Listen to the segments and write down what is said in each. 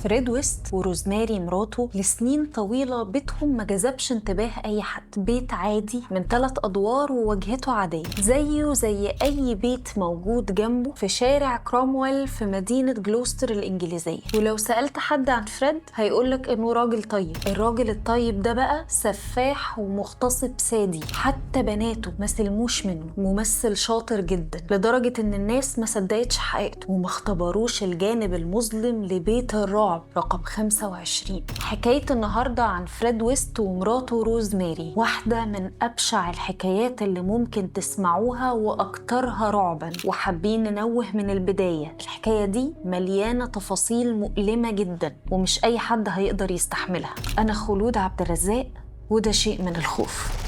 فريد ويست وروزماري مراته لسنين طويلة بيتهم ما جذبش انتباه أي حد. بيت عادي من 3 أدوار وواجهته عادية زيه زي أي بيت موجود جنبه في شارع كرومويل في مدينة جلوستر الإنجليزية. ولو سألت حد عن فريد هيقولك إنه راجل طيب. الراجل الطيب ده بقى سفاح ومغتصب سادي، حتى بناته ما سلموش منه. ممثل شاطر جدا لدرجة إن الناس ما صدقتش حقيقته وما اختبروش الجانب المظلم لبيت الرعب رقم 25. حكاية النهاردة عن فريد ويست ومراته روزماري، واحدة من أبشع الحكايات اللي ممكن تسمعوها وأكترها رعبا. وحابين ننوه من البداية، الحكاية دي مليانة تفاصيل مؤلمة جدا ومش أي حد هيقدر يستحملها. أنا خلود عبد الرزاق وده شيء من الخوف.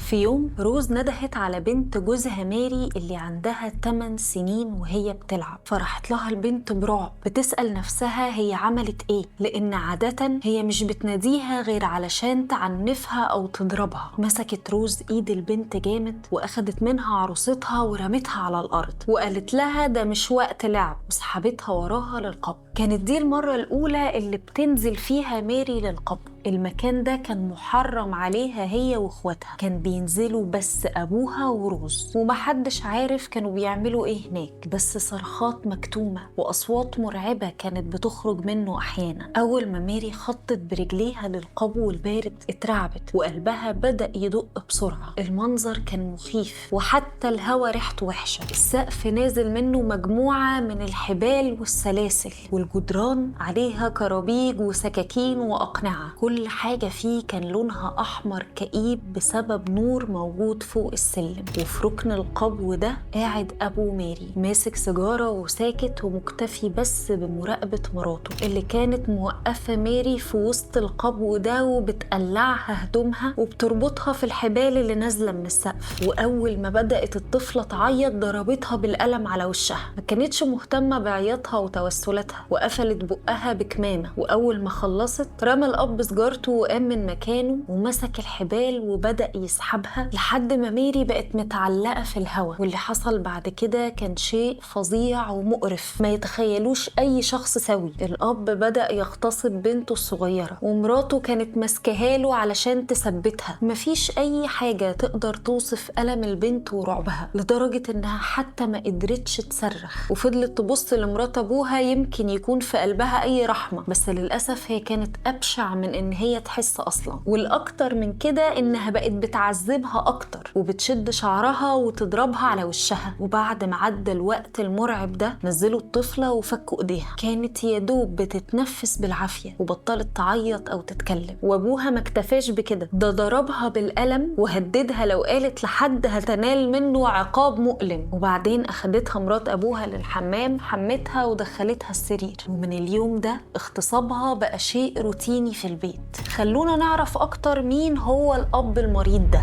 في يوم روز ندهت على بنت جوزها ماري اللي عندها 8 سنين وهي بتلعب، فرحت لها البنت برعب بتسأل نفسها هي عملت ايه، لان عادة هي مش بتناديها غير علشان تعنفها او تضربها. مسكت روز ايد البنت جامد واخدت منها عروستها ورمتها على الارض وقالت لها ده مش وقت لعب، وسحبتها وراها للقبر. كانت دي المرة الأولى اللي بتنزل فيها ماري للقبر. المكان ده كان محرم عليها هي واخواتها، كان بينزلوا بس أبوها وروز ومحدش عارف كانوا بيعملوا ايه هناك، بس صرخات مكتومة وأصوات مرعبة كانت بتخرج منه أحيانا. أول ما ماري خطت برجليها للقبو البارد اترعبت وقلبها بدأ يدق بسرعة. المنظر كان مخيف وحتى الهوا ريحته وحشة. السقف نازل منه مجموعة من الحبال والسلاسل، والجدران عليها كرابيج وسكاكين وأقنعة. كل حاجة فيه كان لونها أحمر كئيب بسبب نور موجود فوق السلم. وفي ركن القبو ده قاعد أبو ماري ماسك سيجارة وساكت ومكتفي بس بمراقبة مراته اللي كانت موقفة ماري في وسط القبو ده وبتقلعها هدومها وبتربطها في الحبال اللي نازلة من السقف. وأول ما بدأت الطفلة تعيط ضربتها بالقلم على وشها. ما كانتش مهتمة بعياطها وتوسلاتها وقفلت بقها بكمامة. وأول ما خلصت رمى الأب سجارته وقام من مكانه ومسك الحبال وبدأ يسحبها لحد ما ماري بقت متعلقة في الهوا. واللي حصل بعد كده كان شيء فظيع ومقرف ما يتخيلوش أي شخص سوي. الأب بدأ يغتصب بنته الصغيرة ومراته كانت ماسكاهاله علشان تثبتها. مفيش أي حاجة تقدر توصف ألم البنت ورعبها، لدرجة إنها حتى ما قدرتش تصرخ وفضلت تبص لمرات أبوها يمكن يكون في قلبها أي رحمة، بس للأسف هي كانت أبشع من إن هي تحس أصلا. والأكتر من كده إنها بقت بتعذبها أكتر وبتشد شعرها وتضربها على وشها. وبعد ما عدى الوقت المرعب ده نزلوا الطفلة وفكوا إيديها، كانت يدوب بتتنفس بالعافية وبطلت تعيط أو تتكلم. وأبوها ما اكتفاش بكده، ده ضربها بالقلم وهددها لو قالت لحد هتنال منه عقاب مؤلم. وبعدين أخدتها مرات أبوها للحمام، حمتها ودخلتها السرير. ومن اليوم ده اغتصابها بقى شيء روتيني في البيت. خلونا نعرف أكتر مين هو الأب المريض ده.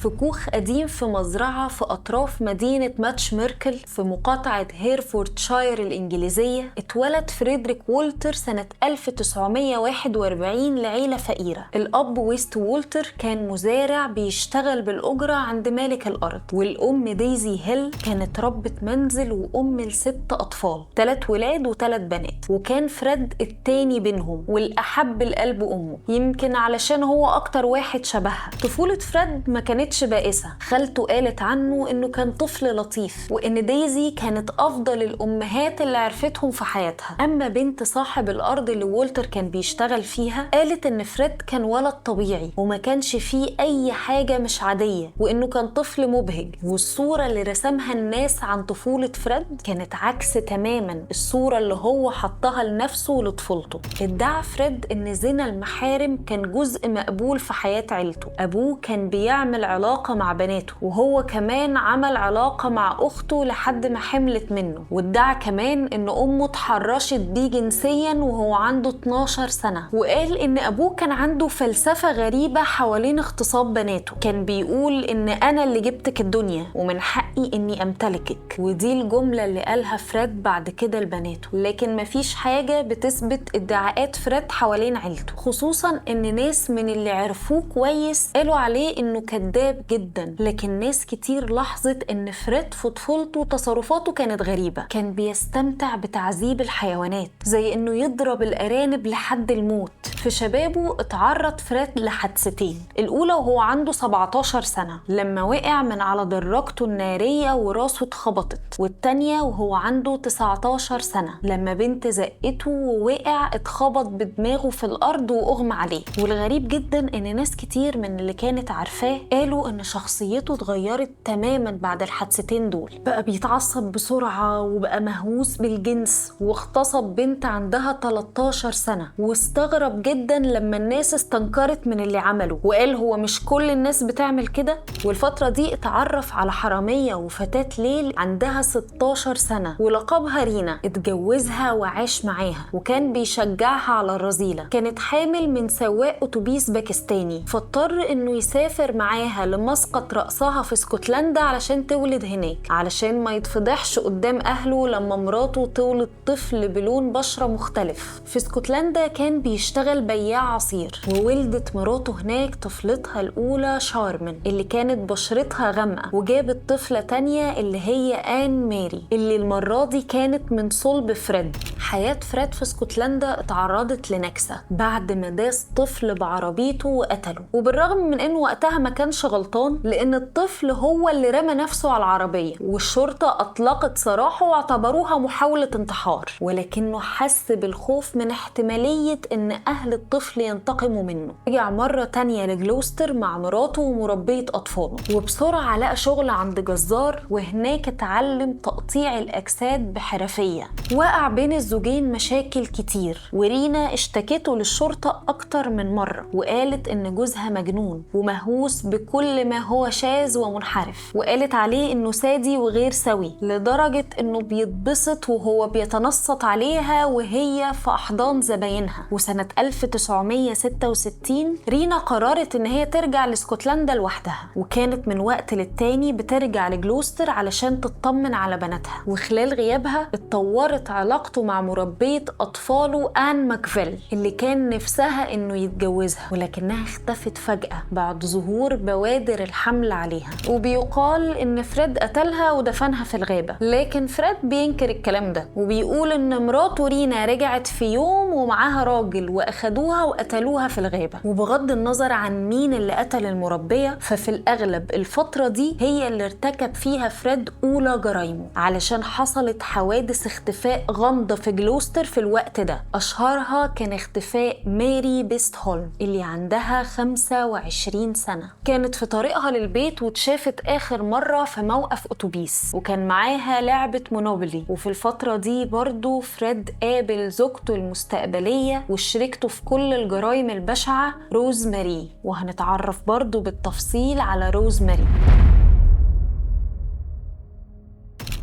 في كوخ قديم في مزرعة في أطراف مدينة ماتش ميركل في مقاطعة هيرفوردشاير الإنجليزية اتولد فريدريك وولتر سنة 1941 لعيلة فقيرة. الأب ويست وولتر كان مزارع بيشتغل بالأجرة عند مالك الأرض، والأم دايزي هيل كانت ربة منزل وأم ل6 أطفال، 3 ولاد و3 بنات. وكان فريد التاني بينهم والأحب لقلب أمه، يمكن علشان هو أكتر واحد شبهها. طفولة فريد ما كانتش بائسة. خالته قالت عنه إنه كان طفل لطيف وإن دايزي كانت أفضل الأمهات اللي عرفتهم في حياتها. أما بنت صاحب الأرض اللي وولتر كان بيشتغل فيها قالت إن فريد كان ولد طبيعي وما كانش فيه أي حاجة مش عادية وإنه كان طفل مبهج. والصورة اللي رسمها الناس عن طفولة فريد كانت عكس تماما الصورة اللي هو حطها لنفسه لطفولته. ادعى فريد إن زنا المحارم كان جزء مقبول في حياة عيلته. أبوه كان بيعمل علاقة علاقة مع بناته، وهو كمان عمل علاقة مع أخته لحد ما حملت منه، وادعى كمان إن أمه اتحرشت بيه جنسيا وهو عنده 12 سنة. وقال إن أبوه كان عنده فلسفة غريبة حوالين اغتصاب بناته، كان بيقول إن أنا اللي جبتك الدنيا ومن حقي إني أمتلكك، ودي الجملة اللي قالها فريد بعد كده لبناته. لكن مفيش حاجة بتثبت ادعاءات فريد حوالين عيلته، خصوصا إن ناس من اللي عرفوه كويس قالوا عليه إنه كذاب جدا. لكن ناس كتير لاحظت إن فريد في طفولته تصرفاته كانت غريبة، كان بيستمتع بتعذيب الحيوانات زي إنه يضرب الأرانب لحد الموت. في شبابه اتعرض فريد لحادثتين، الأولى وهو عنده 17 سنة لما وقع من على دراجته النارية وراسه اتخبطت، والتانية وهو عنده 19 سنة لما بنت زقته ووقع اتخبط بدماغه في الأرض وأغمى عليه. والغريب جدا إن ناس كتير من اللي كانت عارفاه قالوا إن شخصيته اتغيرت تماما بعد الحادثتين دول، بقى بيتعصب بسرعة وبقى مهووس بالجنس، واغتصب بنت عندها 13 سنة. واستغرب جدا لما الناس استنكرت من اللي عمله، وقال هو مش كل الناس بتعمل كده؟ والفترة دي اتعرف على حرامية وفتاة ليل عندها 16 سنة ولقبها رينا، اتجوزها وعاش معاها وكان بيشجعها على الرذيلة. كانت حامل من سواق أتوبيس باكستاني، فاضطر انه يسافر معاها لمسقط رأسها في اسكتلندا علشان تولد هناك، علشان ما يتفضحش قدام أهله لما مراته تولد طفل بلون بشرة مختلف. في اسكتلندا كان بيشتغل بياع عصير، وولدت مراته هناك طفلتها الأولى شارمن اللي كانت بشرتها غامقة، وجابت طفلة تانية اللي هي آن ماري اللي المرة دي كانت من صلب فريد. حياة فريد في اسكتلندا اتعرضت لنكسة بعد ما داس طفل بعربيته وقتله، وبالرغم من انه وقتها ما كانش غلطان لان الطفل هو اللي رمى نفسه على العربية، والشرطة اطلقت سراحه واعتبروها محاولة انتحار، ولكنه حس بالخوف من احتمالية ان اهل الطفل ينتقموا منه. رجع مرة تانية لجلوستر مع مراته ومربية اطفاله، وبسرعة لقى شغل عند جزار، وهناك اتعلم تقطيع الاجساد بحرفية. وقع بين الزوجين مشاكل كتير، ورينا اشتكته للشرطة اكتر من مرة، وقالت ان جوزها مجنون ومهووس بكل ما هو شاذ ومنحرف، وقالت عليه انه سادي وغير سوي لدرجة انه بيتبسط وهو بيتنصت عليها وهي في احضان زباينها. وسنة 1966 رينا قررت ان هي ترجع لاسكتلندا لوحدها، وكانت من وقت للتاني بترجع لجلوستر علشان تطمن على بناتها. وخلال غيابها اتطورت علاقته مع مربية اطفاله آن ماكفيل اللي كان نفسها انه يتجوزها، ولكنها اختفت فجأة بعد ظهور بوادر الحمل عليها. وبيقال ان فريد قتلها ودفنها في الغابة، لكن فريد بينكر الكلام ده وبيقول ان مراته رينا رجعت في يوم ومعاها راجل واخدوها وقتلوها في الغابة. وبغض النظر عن مين اللي قتل المربية، ففي الاغلب الفترة دي هي اللي ارتكب فيها فريد اولى جرايمه، علشان حصلت حوادث اختفاء غامضة في جلوستر في الوقت ده. اشهرها كان اختفاء ماري بيستهولم اللي عندها 25 سنة، كانت في طريقها للبيت واتشافت آخر مرة في موقف أتوبيس، وكان معاها لعبة مونوبولي. وفي الفترة دي برضو فريد قابل زوجته المستقبلية وشريكته في كل الجرائم البشعة روز ماري، وهنتعرف برضو بالتفصيل على روز ماري.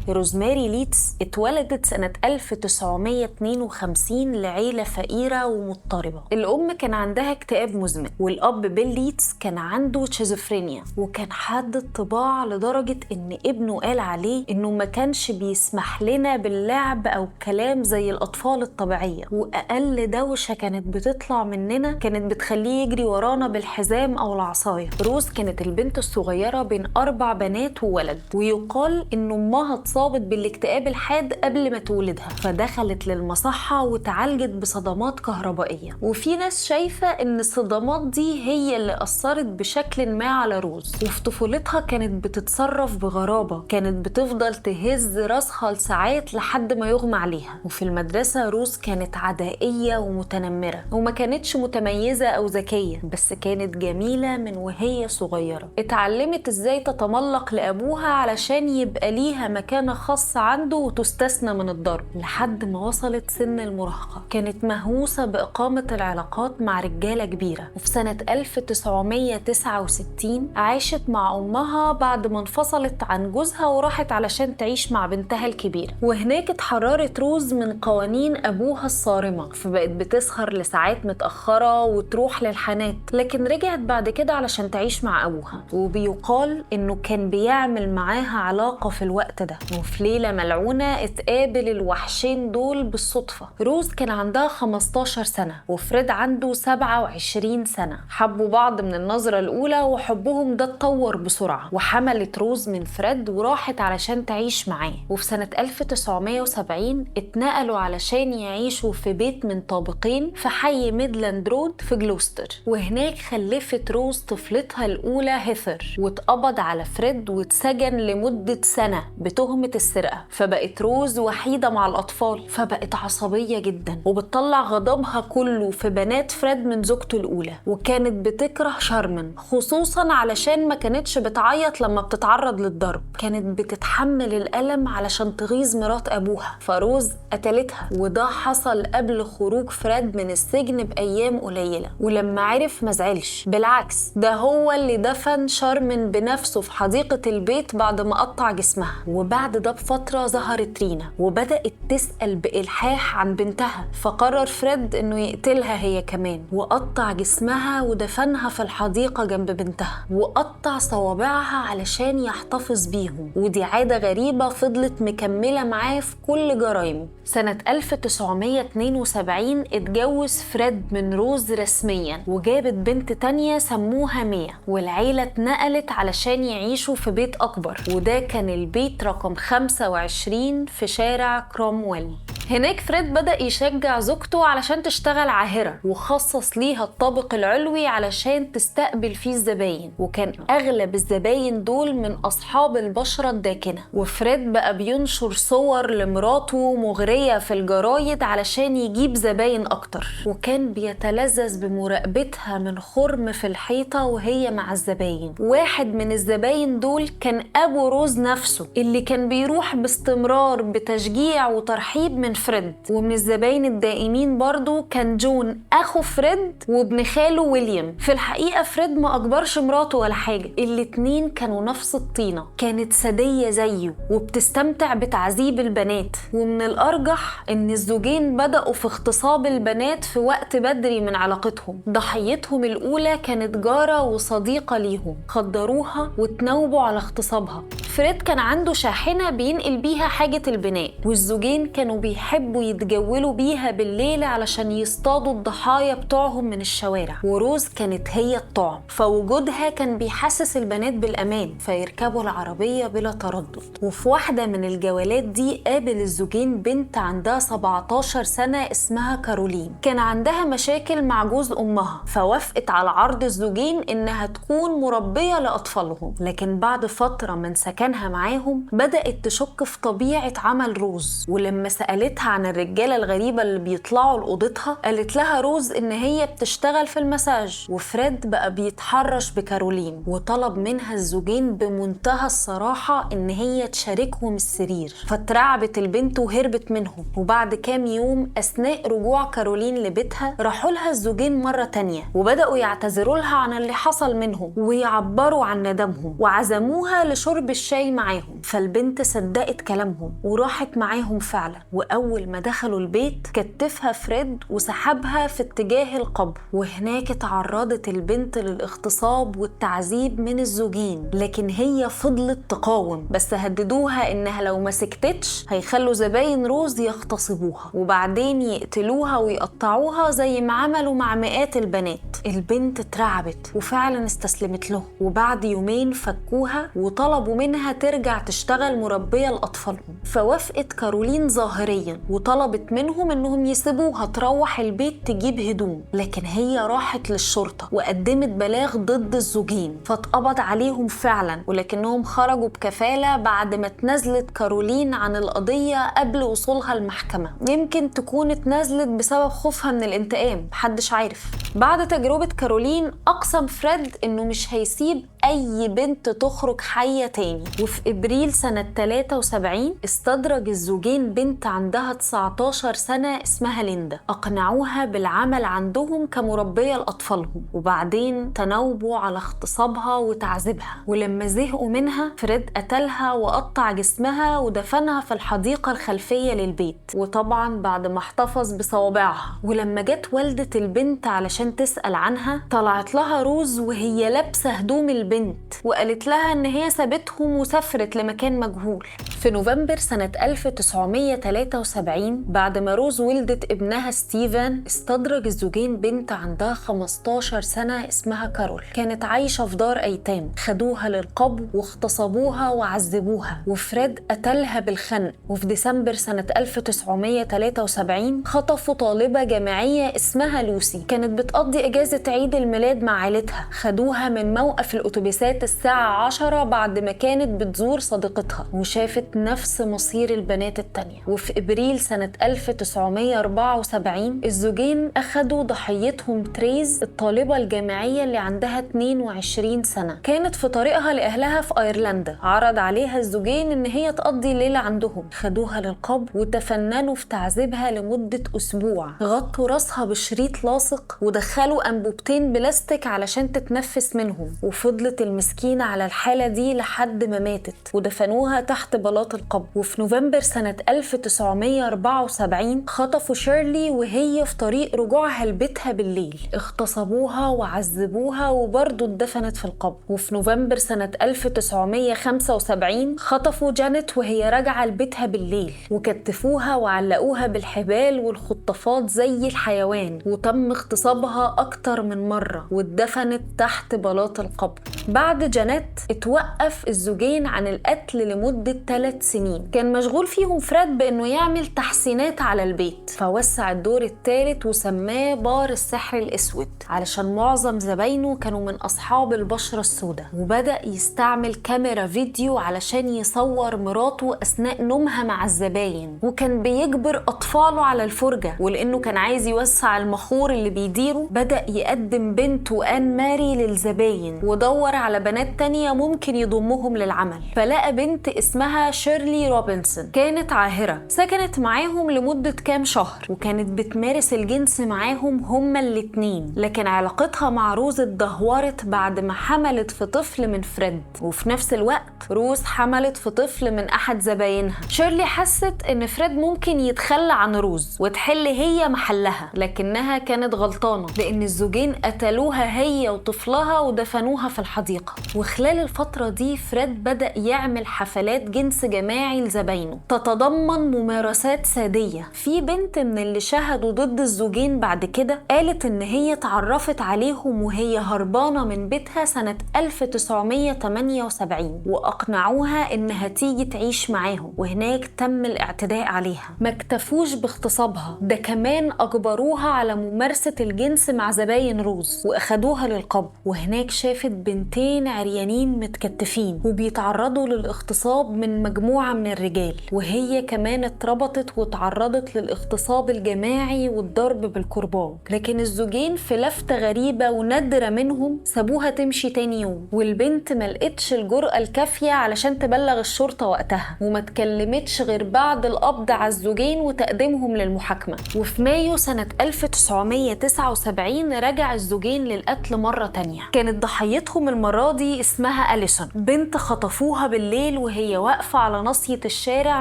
روزماري ليتس اتولدت سنة 1952 لعيلة فقيرة ومضطربة. الأم كان عندها اكتئاب مزمن، والأب بيل ليتس كان عنده شيزوفرينيا، وكان حاد الطباع لدرجة إن ابنه قال عليه إنه ما كانش بيسمح لنا باللعب أو كلام زي الأطفال الطبيعية، وأقل دوشة كانت بتطلع مننا كانت بتخليه يجري ورانا بالحزام أو العصاية. روز كانت البنت الصغيرة بين 4 بنات وولد، ويقال إن أمها اتصابت بالاكتئاب الحاد قبل ما تولدها، فدخلت للمصحة وتعالجت بصدمات كهربائية. وفي ناس شايفة ان الصدمات دي هي اللي أثرت بشكل ما على روز، وفي طفولتها كانت بتتصرف بغرابة، كانت بتفضل تهز راسها لساعات لحد ما يغمى عليها. وفي المدرسة روز كانت عدائية ومتنمرة، وما كانتش متميزة أو ذكية، بس كانت جميلة من وهي صغيرة. اتعلمت ازاي تتملق لأبوها علشان يبقى ليها مكان مكانة خاصة عنده وتستثنى من الضرب لحد ما وصلت سن المراهقة. كانت مهووسة بإقامة العلاقات مع رجالة كبيرة، وفي سنة 1969 عاشت مع أمها بعد ما انفصلت عن جوزها وراحت علشان تعيش مع بنتها الكبيرة. وهناك اتحررت روز من قوانين أبوها الصارمة، فبقت بتسهر لساعات متأخرة وتروح للحانات، لكن رجعت بعد كده علشان تعيش مع أبوها. وبيقال إنه كان بيعمل معاها علاقة في الوقت ده. وفي ليلة ملعونة اتقابل الوحشين دول بالصدفة. روز كان عندها 15 سنة وفريد عنده 27 سنة. حبوا بعض من النظرة الأولى، وحبهم ده اتطور بسرعة، وحملت روز من فريد وراحت علشان تعيش معاه. وفي سنة 1970 اتنقلوا علشان يعيشوا في بيت من طابقين في حي ميدلاند رود في جلوستر. وهناك خلفت روز طفلتها الأولى هيثر، واتقبض على فريد واتسجن لمدة سنة بتهمة السرقة. فبقت روز وحيدة مع الأطفال، فبقت عصبية جدا وبتطلع غضبها كله في بنات فريد من زوجته الأولى. وكانت بتكره شارمن خصوصا علشان ما كانتش بتعيط لما بتتعرض للضرب، كانت بتتحمل الألم علشان تغيظ مرات أبوها، فروز قتلتها. وده حصل قبل خروج فريد من السجن بأيام قليلة. ولما عرف مزعلش، بالعكس ده هو اللي دفن شارمن بنفسه في حديقة البيت بعد ما قطع جسمها. وبعد ده بفترة ظهرت رينا وبدأت تسأل بإلحاح عن بنتها، فقرر فريد إنه يقتلها هي كمان، وقطع جسمها ودفنها في الحديقة جنب بنتها، وقطع صوابعها علشان يحتفظ بيهم. ودي عادة غريبة فضلت مكملة معاه في كل جرايمه. سنة 1972 اتجوز فريد من روز رسميا وجابت بنت تانية سموها ميا، والعيلة اتنقلت علشان يعيشوا في بيت أكبر، وده كان البيت رقم 25 في شارع كرومويل. هناك فريد بدأ يشجع زوجته علشان تشتغل عاهرة، وخصص ليها الطابق العلوي علشان تستقبل فيه الزباين، وكان أغلب الزباين دول من أصحاب البشرة الداكنة. وفريد بقى بينشر صور لمراته مغرية في الجرايد علشان يجيب زباين أكتر، وكان بيتلذذ بمراقبتها من خرم في الحيطة وهي مع الزباين. واحد من الزباين دول كان أبو روز نفسه اللي كان بيروح باستمرار بتشجيع وترحيب من فريد. ومن الزباين الدائمين برضو كان جون أخو فريد وابن خاله ويليام. في الحقيقة فريد ما أجبرش مراته ولا حاجة، الاتنين كانوا نفس الطينة، كانت سادية زيه وبتستمتع بتعذيب البنات. ومن الأرجح إن الزوجين بدأوا في اغتصاب البنات في وقت بدري من علاقتهم. ضحيتهم الأولى كانت جارة وصديقة ليهم، خدروها وتناوبوا على اغتصابها. فريد كان عنده شاحنة بينقل بيها حاجة البناء، والزوجين كانوا بيحبوا يتجولوا بيها بالليل علشان يصطادوا الضحايا بتوعهم من الشوارع. وروز كانت هي الطعم، فوجودها كان بيحسس البنات بالأمان فيركبوا العربية بلا تردد. وفي واحدة من الجولات دي قابل الزوجين بنت عندها 17 سنة اسمها كارولين. كان عندها مشاكل مع جوز أمها، فوافقت على عرض الزوجين إنها تكون مربية لأطفالهم. لكن بعد فترة من سكنها معاهم بدأت تشك في طبيعة عمل روز، ولما سألتها عن الرجالة الغريبة اللي بيطلعوا لأوضتها قالت لها روز إن هي بتشتغل في المساج. وفريد بقى بيتحرش بكارولين وطلب منها الزوجين بمنتهى الصراحة إن هي تشاركهم السرير، فترعبت البنت وهربت منهم. وبعد كام يوم أثناء رجوع كارولين لبيتها راحوا لها الزوجين مرة تانية وبدأوا يعتذروا لها عن اللي حصل منهم ويعبروا عن ندمهم، وعزموها لشرب الشاي معاهم. فالبنت صدقت كلامهم وراحت معاهم فعلا. وأول ما دخلوا البيت كتفها فريد وسحبها في اتجاه القبر، وهناك اتعرضت البنت للاغتصاب والتعذيب من الزوجين. لكن هي فضلت تقاوم، بس هددوها إنها لو ما سكتتش هيخلوا زباين روز يغتصبوها وبعدين يقتلوها ويقطعوها زي ما عملوا مع مئات البنات. البنت اترعبت وفعلا استسلمت له، وبعد يومين فكوها وطلبوا منها ترجع تشتغل مربية لأطفالهم. فوافقت كارولين ظاهريا وطلبت منهم انهم يسيبوها تروح البيت تجيب هدوم، لكن هي راحت للشرطة وقدمت بلاغ ضد الزوجين فاتقبض عليهم فعلا، ولكنهم خرجوا بكفالة بعد ما اتنازلت كارولين عن القضية قبل وصولها المحكمة. يمكن تكون اتنازلت بسبب خوفها من الانتقام، محدش عارف. بعد تجربة كارولين أقسم فريد إنه مش هيسيب أي بنت تخرج حية تاني. وفي إبريل سنة 73 استدرج الزوجين بنت عندها 19 سنة اسمها ليندا، أقنعوها بالعمل عندهم كمربية لأطفالهم، وبعدين تناوبوا على اغتصابها وتعذيبها. ولما زهقوا منها فريد قتلها وقطع جسمها ودفنها في الحديقة الخلفية للبيت، وطبعا بعد ما احتفظ بصوابعها. ولما جت والدة البنت علشان تسأل عنها طلعت لها روز وهي لابسة هدوم البنت، وقالت لها ان هي سابتهم وسافرت لمكان مجهول. في نوفمبر سنة 1973 بعد ما روز ولدت ابنها ستيفن استدرج الزوجين بنت عندها 15 سنة اسمها كارول، كانت عايشة في دار أيتام. خدوها للقبو واغتصبوها وعذبوها، وفريد قتلها بالخنق. وفي ديسمبر سنة 1973 خطفوا طالبة جامعية اسمها لوسي، كانت بتقضي إجازة عيد الميلاد مع عيلتها. خدوها من موقف الأتوبيسات الساعة 10 بعد ما كانت بتزور صديقتها، وشافت نفس مصير البنات التانية. وفي إبريل سنة 1974 الزوجين أخدوا ضحيتهم تريز، الطالبة الجامعية اللي عندها 22 سنة، كانت في طريقها لأهلها في أيرلندا. عرض عليها الزوجين إن هي تقضي الليلة عندهم. خدوها للقبو وتفننوا في تعذيبها لمدة أسبوع، غطوا راسها بشريط لاصق ودخلوا أنبوبتين بلاستيك علشان تتنفس منهم. وفضلت المسكينة على الحالة دي لحد ما ماتت، ودفنوها تحت بلاط القبو. وفي نوفمبر سنة 1974 خطفوا شيرلي وهي في طريق رجوعها لبيتها بالليل، اغتصبوها وعذبوها وبرضه اتدفنت في القبو. وفي نوفمبر سنة 1975 خطفوا جانيت وهي راجعة لبيتها بالليل، وكتفوها وعلقوها بالحبال والخطافات زي الحيوان، وتم اغتصابها أكتر من مرة واتدفنت تحت بلاط القبر. بعد جانيت اتوقف الزوجين عن القتل لمدة 3 سنين، كان مشغول فيهم فريد بأنه يعمل تحسينات على البيت، فوسع الدور الثالث وسماه بار السحر الأسود علشان معظم زباينه كانوا من أصحاب البشرة السوداء. وبدأ يستعمل كاميرا فيديو علشان يصور مراته أثناء نومها مع الزباين، وكان بيجبر أطفاله على الفرجة. ولأنه كان عايز يوسع المخور اللي بيديره بدأ يقدم بنته آن ماري للزباين، ودور على بنات تانية ممكن يضمهم للعمل. فلقى بنت اسمها شيرلي روبنسون، كانت عاهرة، سكنت معاهم لمدة كام شهر وكانت بتمارس الجنس معاهم هما الاتنين. لكن علاقتها مع روز اتدهورت بعد ما حملت في طفل من فريد، وفي نفس الوقت روز حملت في طفل من أحد زباينها. شيرلي حست إن فريد ممكن يتخلى عن روز وتحل هي محلها، لكنها كانت غلطانة لأن الزوجين قتلوها هي وطفلها ودفنوها في الحديقة. وخلال الفترة دي فريد بدأ يعمل حفلات جنس جماعي لزباينه تتضمن ممارسات سادية. في بنت من اللي شهدوا ضد الزوجين بعد كده قالت إن هي اتعرفت عليهم وهي هربانة من بيتها سنة 1978، وأقنعوها إنها تيجي تعيش معاهم، وهناك تم الاعتداء عليها. ما اكتفوش باغتصابها، ده كمان أجبروها على ممارسة الجنس مع زباين روز وأخدوها للقبو. وهناك شافت بنتين عريانين متكتفين وبيتعرضوا للاغتصاب من مجموعة من الرجال، وهي كمان اتربطت وتعرضت للاغتصاب الجماعي والضرب بالكرباج. لكن الزوجين في لفتة غريبة ونادرة منهم سابوها تمشي تاني يوم، والبنت ملقتش الجرأة الكافية علشان تبلغ الشرطة وقتها، وما تكلمتش غير بعد القبض على الزوجين وتقديمهم للمحاكمة. وفي مايو سنة 1979 رجع الزوجين للقتل مرة تانية. كانت ضحيتهم المرة دي اسمها أليسون، بنت خطفوها بالليل وهي واقفة على ناصية الشارع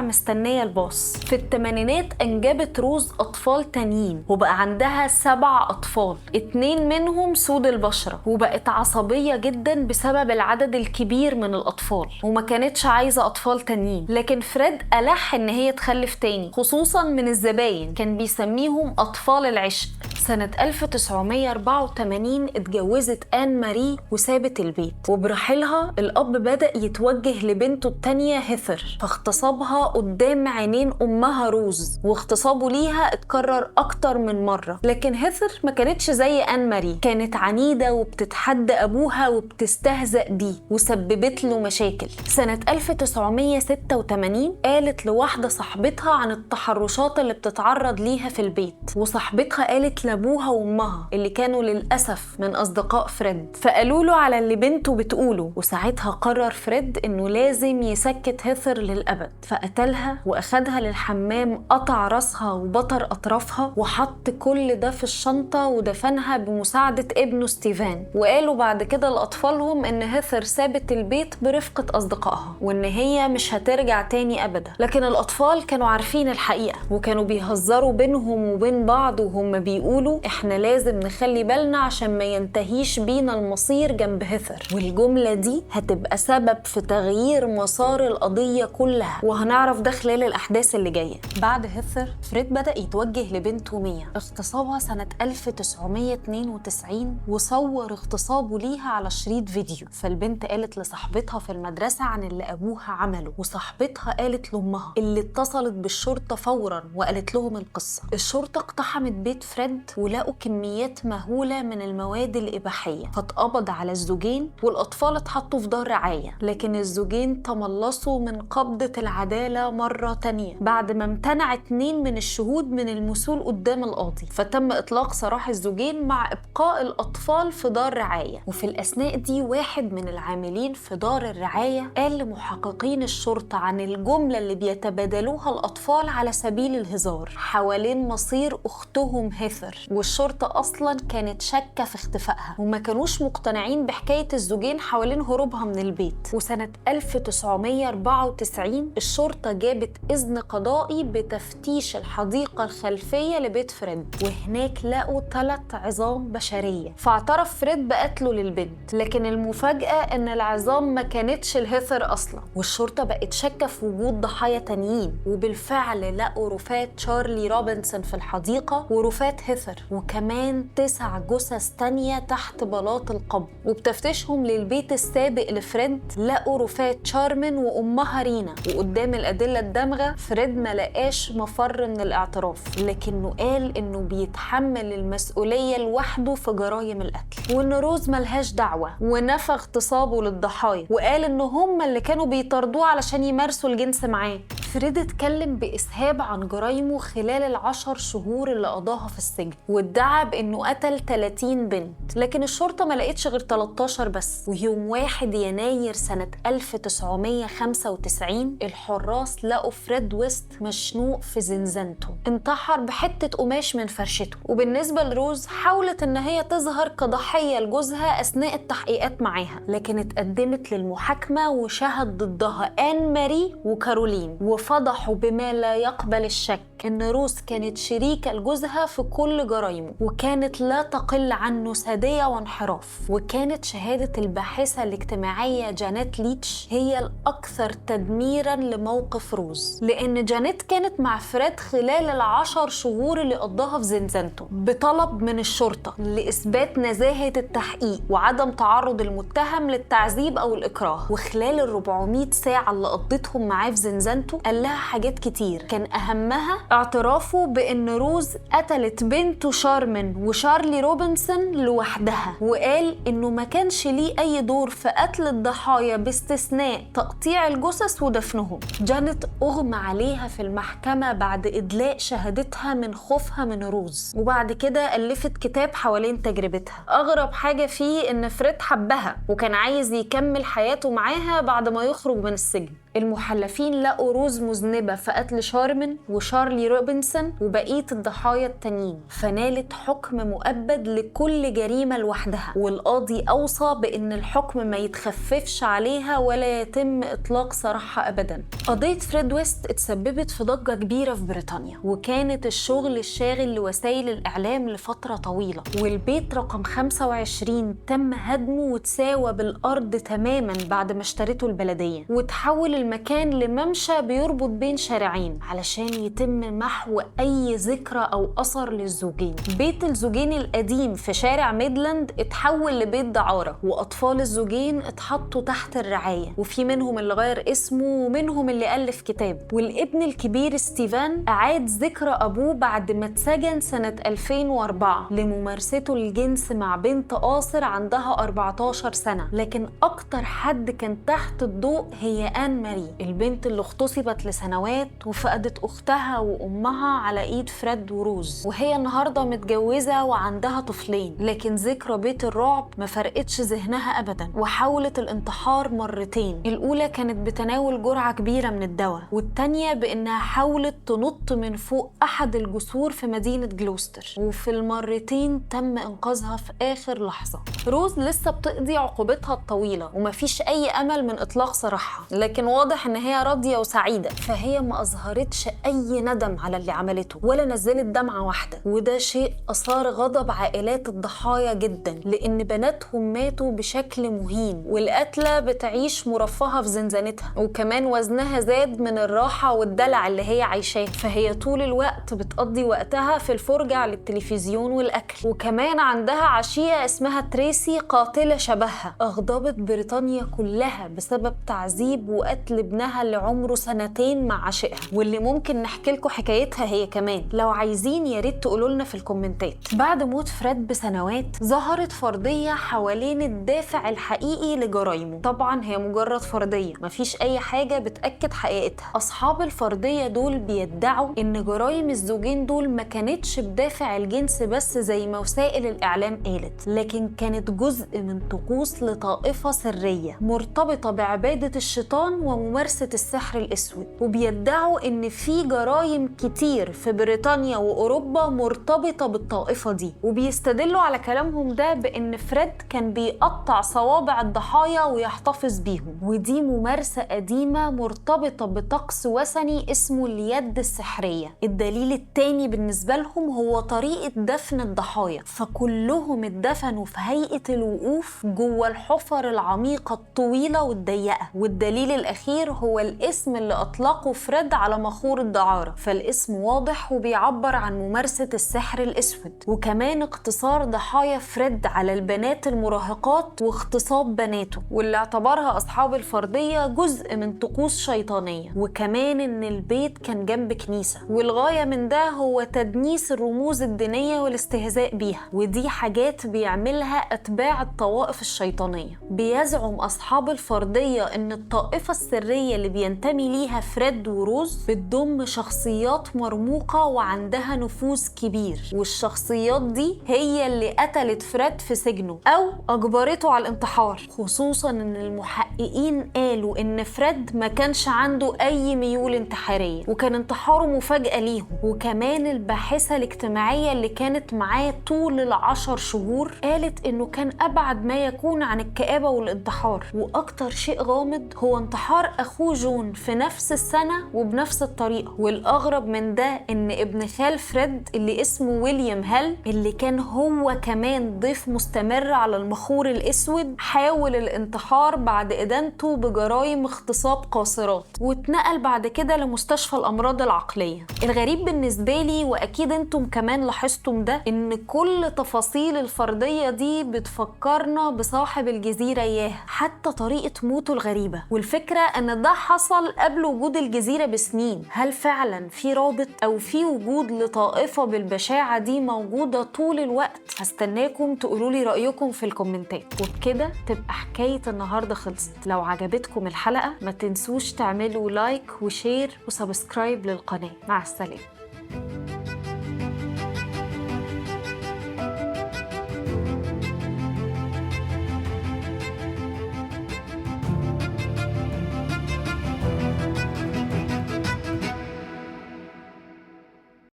مستنية الباص. في الثمانينات أنجبت روز أطفال تانيين وبقى عندها 7 أطفال، 2 منهم سود البشرة، وبقت عصبية جدا بسبب العدد الكبير من الأطفال وما كانتش عايزة أطفال تانيين. لكن فريد ألح إن هي تخلف تاني خصوصا من الزباين، كان بيسميهم أطفال العشق. سنة 1984 اتجوزت آن ماري وسابت البيت، وبرحيلها الأب بدأ يتوجه لبنته التانية هيثر هيثر، فاغتصبها قدام عينين أمها روز، واغتصابه ليها اتكرر أكتر من مرة. لكن هيثر ما كانتش زي آن ماري، كانت عنيدة وبتتحدى أبوها وبتستهزأ بيه وسببت له مشاكل. سنة 1986 قالت لواحدة صاحبتها عن التحرشات اللي بتتعرض ليها في البيت، وصاحبتها قالت لأبوها وأمها اللي كانوا للأسف من أصدقاء فريد، فقالوا له على اللي بنته بتقوله. وساعتها قرر فريد إنه لازم يسكت هيثر للأبد، فقتلها وأخدها للحمام، قطع راسها وبطر أطرافها، وحط كل ده في الشنطة ودفنها بمساعدة ابنه ستيفان. وقالوا بعد كده لأطفالهم إن هيثر سابت البيت برفقة أصدقائها وإن هي مش هترجع تاني أبدا. لكن الأطفال كانوا عارفين الحقيقة وكانوا بيهزروا بينهم وبين بعض وهم بيقولوا إحنا لازم نخلي بالنا عشان ما ينتهيش بينا المصير جنب هيثر، والجملة دي هتبقى سبب في تغيير مسار القضية كلها، وهنعرف ده خلال الأحداث اللي جاية. بعد هيثر فريد بدأ يتوجه لبنته ميا، اغتصبها سنة 1992 وصور اغتصابه ليها على شريط فيديو. فالبنت قالت لصاحبتها في المدرسة عن اللي أبوها عمله، وصاحبتها قالت لأمها اللي اتصلت بالشرطة فورا وقالت لهم القصة. الشرطة اقتحمت بيت فريد ولقوا كميات مهولة من المواد الإباحية، فاتقبض على الزوجين والأطفال اتحطوا في دار رعاية. لكن الزوجين تملصوا من قبضة العدالة مرة تانية بعد ما امتنع 2 من الشهود من المثول قدام القاضي، فتم إطلاق سراح الزوجين مع إبقاء الأطفال في دار رعاية. وفي الأثناء دي واحد من العاملين في دار الرعاية قال لمحققين الشرطة عن الجملة اللي بيتبادلوها الأطفال على سبيل الهزار حوالين مصير أختهم هيثر، والشرطة أصلا كانت شاكة في اختفائها وما كانوش مقتنعين بحكاية الزوجين حوالين هروبها من البيت. وسنة 1994 الشرطة جابت إذن قضائي بتفتيش الحديقة الخلفية لبيت فريد، وهناك لقوا 3 عظام بشرية، فاعترف فريد بقتله للبنت. لكن المفاجأة إن العظام ما كانتش الهيثر أصلا، والشرطة بقت شاكة في وجود ضحايا تانيين، وبالفعل لقوا رفات تشارلي روبنسون في الحديقة ورفات هيثر، وكمان 9 جثث تانية تحت بلاط القبر. وبتفتشهم للبيت السابق لفريد لقوا رفات شارمن وأمها رينا. وقدام الأدلة الدامغة فريد ما لقاش مفر من الاعتراف، لكنه قال إنه بيتحمل المسؤولية لوحده في جرائم القتل، وإن روز ملهاش دعوة، ونفى اغتصابه للضحايا وقال إن هم اللي كانوا بيطاردوه علشان يمارسوا الجنس معاه. فريد اتكلم بإسهاب عن جرايمه خلال ال10 شهور اللي قضاها في السجن، وادعى بإنه قتل 30 بنت، لكن الشرطة ما لقيتش غير 13 بس. ويوم 1 يناير سنة 1995 الحراس لقوا فريد ويست مشنوق في زنزانته، انتحر بحتة قماش من فرشته. وبالنسبة لروز حاولت إن هي تظهر كضحية لجوزها أثناء التحقيقات معاها، لكن اتقدمت للمحاكمة وشهد ضدها آن ماري وكارولين، وفضحوا بما لا يقبل الشك إن روز كانت شريكة لجوزها في كل جرائمه، وكانت لا تقل عنه سادية وانحراف. وكانت شهادة الباحثة الاجتماعية جانيت ليتش هي الأكثر تدميراً لموقف روز، لأن جانيت كانت مع فريد خلال ال10 شهور اللي قضاها في زنزانته بطلب من الشرطة لإثبات نزاهة التحقيق وعدم تعرض المتهم للتعذيب أو الإكراه. وخلال ال400 ساعة اللي قضتهم معاه في زنزانته قال لها حاجات كتير، كان أهمها اعترافه بأن روز قتلت بنته شارمن وشارلي روبنسون لوحدها، وقال إنه ما كانش ليه أي دور في قتل الضحايا باستثناء تقطيع الجثث ودفنهم. جانيت أغمى عليها في المحكمة بعد إدلاء شهادتها من خوفها من روز، وبعد كده ألفت كتاب حوالين تجربتها. أغرب حاجة فيه إن فريد حبها وكان عايز يكمل حياته معاها بعد ما يخرج من السجن. المحلفين لقوا روز مذنبة في قتل شارمن وشارلي روبنسون وبقية الضحايا التانيين، فنالت حكم مؤبد لكل جريمة لوحدها، والقاضي أوصى بأن الحكم ما يتخففش عليها ولا يتم إطلاق سراحها أبدا. قضية فريد ويست اتسببت في ضجة كبيرة في بريطانيا، وكانت الشغل الشاغل لوسائل الإعلام لفترة طويلة. والبيت رقم 25 تم هدمه وتساوى بالأرض تماما بعد ما اشترته البلدية، وتحول المكان لممشى بيربط بين شارعين علشان يتم محو أي ذكرى أو أثر للزوجين. بيت الزوجين القديم في شارع ميدلاند اتحول لبيت دعارة، وأطفال الزوجين اتحطوا تحت الرعاية، وفي منهم اللي غير اسمه ومنهم اللي ألف كتاب. والابن الكبير ستيفان أعاد ذكرى أبوه بعد ما اتسجن سنة 2004 لممارسته الجنس مع بنت قاصر عندها 14 سنة. لكن أكتر حد كان تحت الضوء هي آن ماري، البنت اللي اغتصبت لسنوات وفقدت أختها وأمها على إيد فريد وروز، وهي النهاردة متجوزة وعندها طفلين. لكن ذكرى بيت الرعب ما فرقتش ذهنها أبدا، وحاولت الانتحار مرتين. الأولى كانت بتناول جرعة كبيرة من الدواء، والتانية بإنها حاولت تنط من فوق أحد الجسور في مدينة جلوستر، وفي المرتين تم إنقاذها في آخر لحظة. روز لسه بتقضي عقوبتها الطويلة ومفيش أي أمل من إطلاق سراحها، لكن واضح إن هي راضية وسعيدة، فهي ما أظهرتش أي ندم على اللي عملته ولا نزلت دمعة واحدة. وده شيء أثار غضب عائلات الضحايا جدا، لأن بناتهم ماتوا بشكل مهين، والقاتلة بتعيش مرفهة في زنزانتها، وكمان وزنها زاد من الراحة والدلع اللي هي عايشاه، فهي طول الوقت بتقضي وقتها في الفرجة على التلفزيون والأكل. وكمان عندها عشية اسمها تريسي قاتلة شبهها أغضبت بريطانيا كلها بسبب تعذيب وقتل ابنها اللي عمره 2 مع عشقها، واللي ممكن نحكي لكم حكايتها هي كمان لو عايزين. يا ريت تقولوا لنا في الكومنتات. بعد موت فريد بسنوات ظهرت فرضية حوالين الدافع الحقيقي لجرائمه. طبعا هي مجرد فرضية، مفيش أي حاجة بتأكد حقيقتها. أصحاب الفرضية دول بيدعوا إن جرائم الزوجين دول ما كانتش بدافع الجنس بس زي ما وسائل الإعلام قالت، لكن كانت جزء من طقوس لطائفة سرية مرتبطة بعبادة الشيطان وممارسة السحر الأسود. وبيدعوا إن في جرائم كتير في بريطانيا وأوروبا مرتبطة بالطائفة دي، وبيستدلوا على كلامهم ده بإن فريد كان بيقطع صوابع الضحايا ويحتفظ بيهم، ودي ممارسة قديمة مرتبطة بطقس وثني اسمه اليد السحرية. الدليل التاني بالنسبة لهم هو طريقة دفن الضحايا، فكلهم اتدفنوا في هيئة الوقوف جوه الحفر العميقة الطويلة والضيقة. والدليل الأخير هو الاسم اللي أطلقه فريد على مخور الدعارة، فالاسم واضح وبيعبر عن ممارسة السحر الأسود. وكمان اقتصار ضحايا فريد على البنات المراهقات واغتصاب بناته، واللي اعتبرها أصحاب الفرضية جزء من طقوس شيطانية. وكمان إن البيت كان جنب كنيسة، والغاية من ده هو تدنيس الرموز الدينية والاستهزاء بيها، ودي حاجات بيعملها أتباع الطوائف الشيطانية. بيزعم أصحاب الفرضية إن الطائفة السرية اللي بينتمي ليها فريد وروز بتضم شخصيات مرموقة وعندها نفوذ كبير، والشخصيات دي هي اللي قتلت فريد في سجنه أو أجبرته على الانتحار. خصوصاً إن المحققين قالوا إن فريد ما كانش عنده أي ميول انتحارية، وكان انتحاره مفاجأة ليهم. وكمان الباحثة الاجتماعية اللي كانت معاه طول 10 شهور قالت إنه كان أبعد ما يكون عن الكآبة والانتحار. وأكتر شيء غامض هو انتحار أخوه جون في نفس السنة وبنفس الطريقة. والأغرب من ده إن ابن خال فريد اللي اسمه ويليام هال، اللي كان هو كمان ضيف مستمر على المخور الأسود، حاول الانتحار بعد إدانته بجرائم اغتصاب قاصرات، واتنقل بعد كده لمستشفى الأمراض العقلية. الغريب بالنسبة لي، وأكيد انتم كمان لاحظتم ده، إن كل تفاصيل الفرضية دي بتفكرنا بصاحب الجزيرة إياها، حتى طريقة موته الغريبة. والفكرة إن ده حصل قبل وجود الجزيرة بسنين. هل فعلا في رابط أو في وجود لطائفة بالبشاعة دي موجودة طول الوقت؟ هستناكم تقولولي رأيكم في الكومنتات. وبكده تبقى حكاية النهاردة خلصت. لو عجبتكم الحلقة ما تنسوش تعملوا لايك وشير وسبسكرايب للقناة. مع السلامة.